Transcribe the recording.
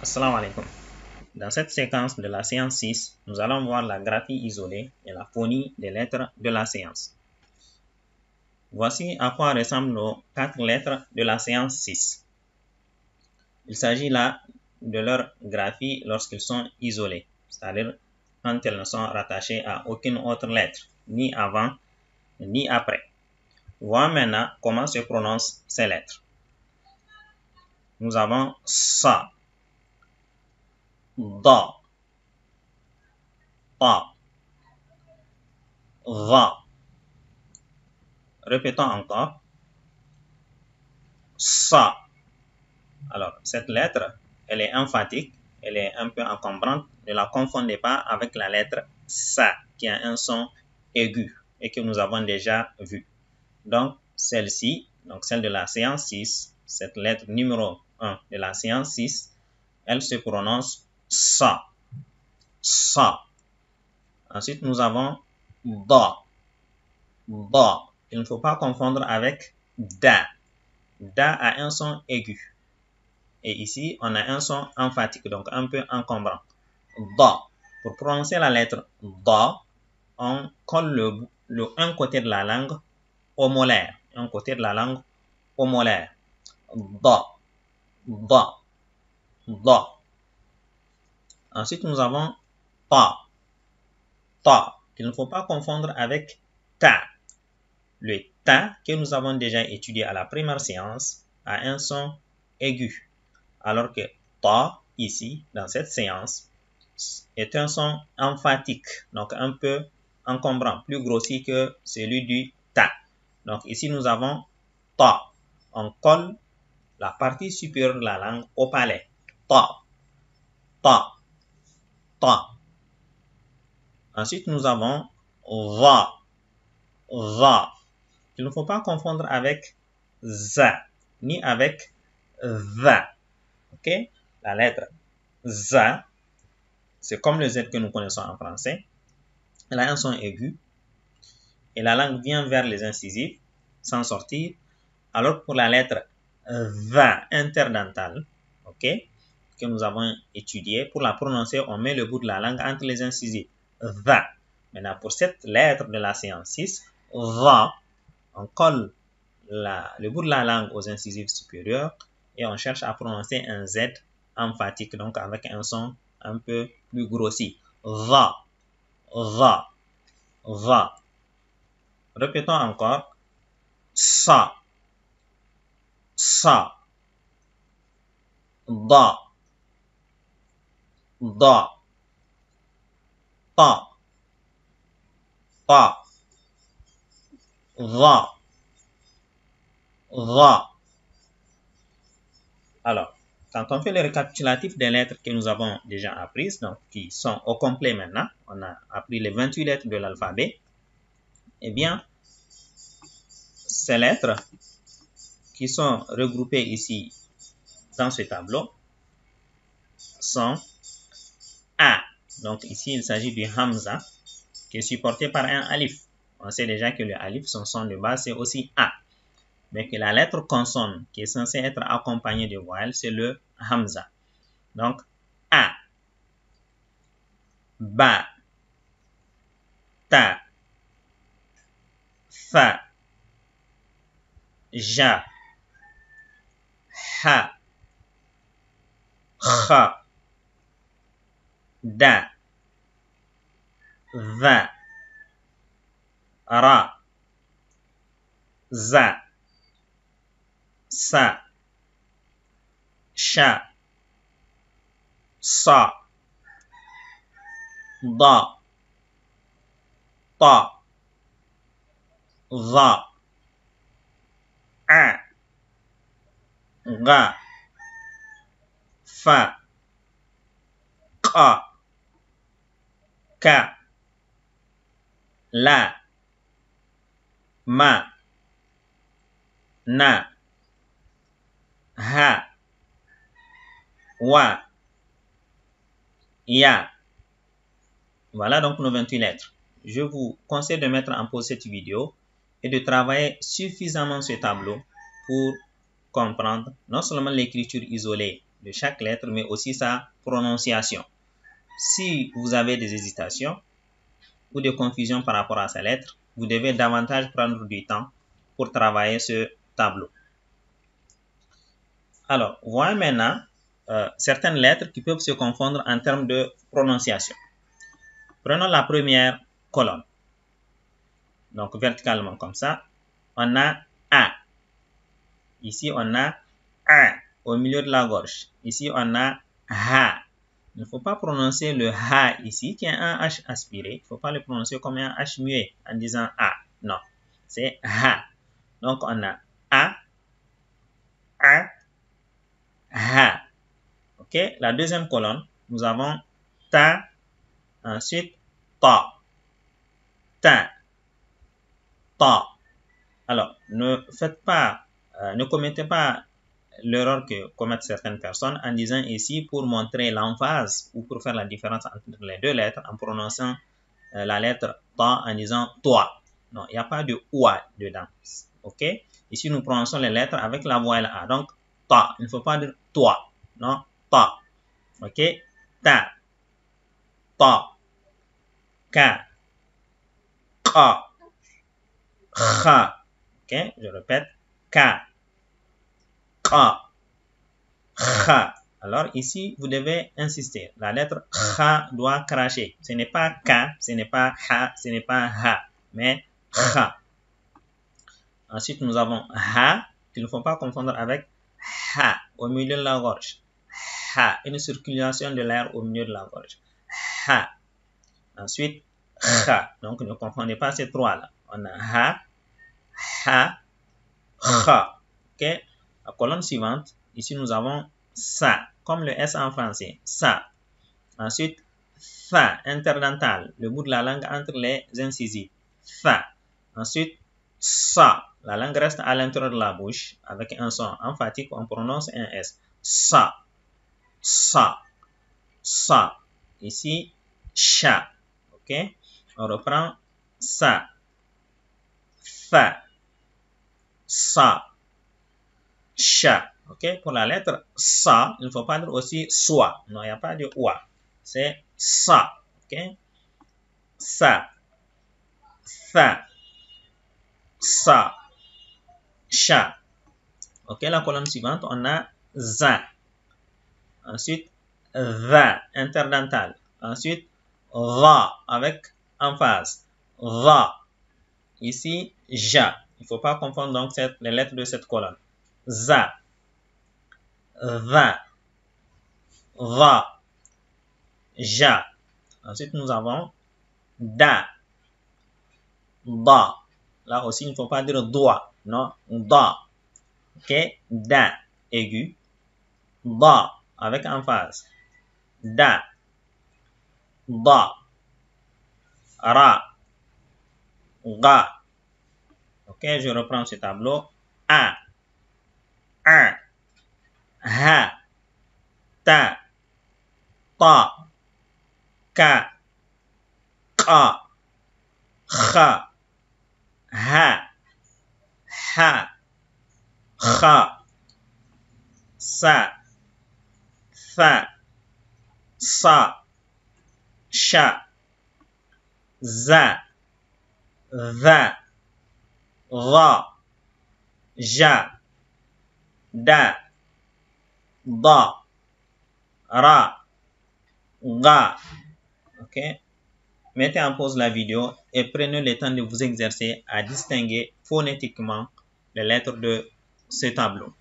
Assalamu alaikum. Dans cette séquence de la séance 6, nous allons voir la graphie isolée et la phonie des lettres de la séance. Voici à quoi ressemblent nos 4 lettres de la séance 6. Il s'agit là de leur graphie lorsqu'ils sont isolés, c'est-à-dire quand elles ne sont rattachées à aucune autre lettre, ni avant ni après. Voyons maintenant comment se prononcent ces lettres. Nous avons sa, da, ta, va. Répétons encore. Sa. Alors, cette lettre, elle est emphatique, elle est un peu encombrante. Ne la confondez pas avec la lettre sa, qui a un son aigu et que nous avons déjà vu. Donc, celle-ci, donc celle de la séance 6, cette lettre numéro 1 de la séance 6, elle se prononce sa. Sa. Ensuite, nous avons da. Da. Il ne faut pas confondre avec da. Da a un son aigu. Et ici, on a un son emphatique, donc un peu encombrant. Da. Pour prononcer la lettre da, on colle un côté de la langue au molaire. Un côté de la langue au molaire. Da. Da. Da. Ensuite, nous avons ta. Ta. Il ne faut pas confondre avec ta. Le ta que nous avons déjà étudié à la première séance a un son aigu, alors que ta, ici, dans cette séance, est un son emphatique, donc un peu encombrant, plus grossi que celui du ta. Donc ici, nous avons ta. On colle la partie supérieure de la langue au palais. Ta. Ta. Ta. Ensuite, nous avons va. Va. Il ne faut pas confondre avec za, ni avec va. Ok? La lettre za, c'est comme le Z que nous connaissons en français. Elle a un son aigu et la langue vient vers les incisives sans sortir. Alors pour la lettre va interdentale, ok, que nous avons étudié, pour la prononcer, on met le bout de la langue entre les incisives. Va. Maintenant, pour cette lettre de la séance 6, va, on colle le bout de la langue aux incisives supérieures et on cherche à prononcer un Z emphatique, donc avec un son un peu plus grossi. Va, va, va. Répétons encore. Sa, sa. Da, da. Ta, ta. Va, va. Alors, quand on fait le récapitulatif des lettres que nous avons déjà apprises, donc qui sont au complet maintenant, on a appris les 28 lettres de l'alphabet, eh bien, ces lettres qui sont regroupées ici dans ce tableau sont A. Donc ici, il s'agit du Hamza qui est supporté par un alif. On sait déjà que le alif, son son de base, c'est aussi A. Mais que la lettre consonne qui est censée être accompagnée de voyelles, c'est le Hamza. Donc, A, Ba, Ta, Fa, Ja, Ha, Kha, Da, Va, Ra, Za, Sa, Sha, Sa, Da, Ta, Va, A, Ga, Fa, Qa, Ka, La, Ma, Na, Ha, Wa, Ya. Voilà donc nos 28 lettres. Je vous conseille de mettre en pause cette vidéo et de travailler suffisamment ce tableau pour comprendre non seulement l'écriture isolée de chaque lettre, mais aussi sa prononciation. Si vous avez des hésitations ou des confusions par rapport à sa lettre, vous devez davantage prendre du temps pour travailler ce tableau. Alors, voyons maintenant certaines lettres qui peuvent se confondre en termes de prononciation. Prenons la première colonne. Donc, verticalement comme ça, on a A. Ici, on a A au milieu de la gorge. Ici, on a H. Il ne faut pas prononcer le H ici, qui est un H aspiré. Il ne faut pas le prononcer comme un H muet en disant A. Non, c'est H. Donc, on a A, H. OK? La deuxième colonne, nous avons Ta, ensuite Ta. Ta. Ta. Alors, ne commettez pas l'erreur que commettent certaines personnes en disant ici pour montrer l'emphase ou pour faire la différence entre les deux lettres en prononçant la lettre ta en disant toi. Non, il n'y a pas de oua dedans. OK? Ici, nous prononçons les lettres avec la voix A. Donc, ta. Il ne faut pas dire toi. Non, ta. OK? Ta. Ta. Ka. Ka. Kha. OK? Je répète. Ka. Ka. Kha. Alors ici, vous devez insister. La lettre Kha doit cracher. Ce n'est pas Ka, ce n'est pas Ha, ce n'est pas Ha, mais Kha. Ensuite, nous avons Ha, qu'il ne faut pas confondre avec Ha, au milieu de la gorge. Ha, une circulation de l'air au milieu de la gorge. Ha. Ensuite, Kha. Donc, ne confondez pas ces trois-là. On a Ha, Ha, Kha. OK? La colonne suivante, ici, nous avons Sa, comme le S en français. Sa. Ensuite, Tha, interdental, le bout de la langue entre les incisives. Tha. Ensuite, Sa. La langue reste à l'intérieur de la bouche avec un son emphatique, on prononce un S. Sa. Sa. Sa. Ici, Sha. OK? On reprend Sa. Tha. Sa. Sha. OK? Pour la lettre Sa, il ne faut pas dire aussi Soi. Non, il n'y a pas de Oua. C'est Sa. OK? Sa. Tha. Sa. Sha. OK? La colonne suivante, on a Za. Ensuite, Dha, interdental. Ensuite, Dha, avec emphase. Dha. Ici, Ja. Il ne faut pas confondre donc les lettres de cette colonne. Za. Dha. Dha. Ja. Ensuite, nous avons Da. Da. Là aussi, il ne faut pas dire doigt. Non, da. OK? Da. Aigu. Da. Avec emphase. Da. Da. Ra. Ga. OK? Je reprends ce tableau. A. Ha. Ta. Ta. Ka. Ka. Kha. Ha. Kha. Sa. Tha. Sa. Sha. Za. Dha. Dha. Ja. Da. Da. Ra. Ga. OK? Mettez en pause la vidéo et prenez le temps de vous exercer à distinguer phonétiquement les lettres de ce tableau.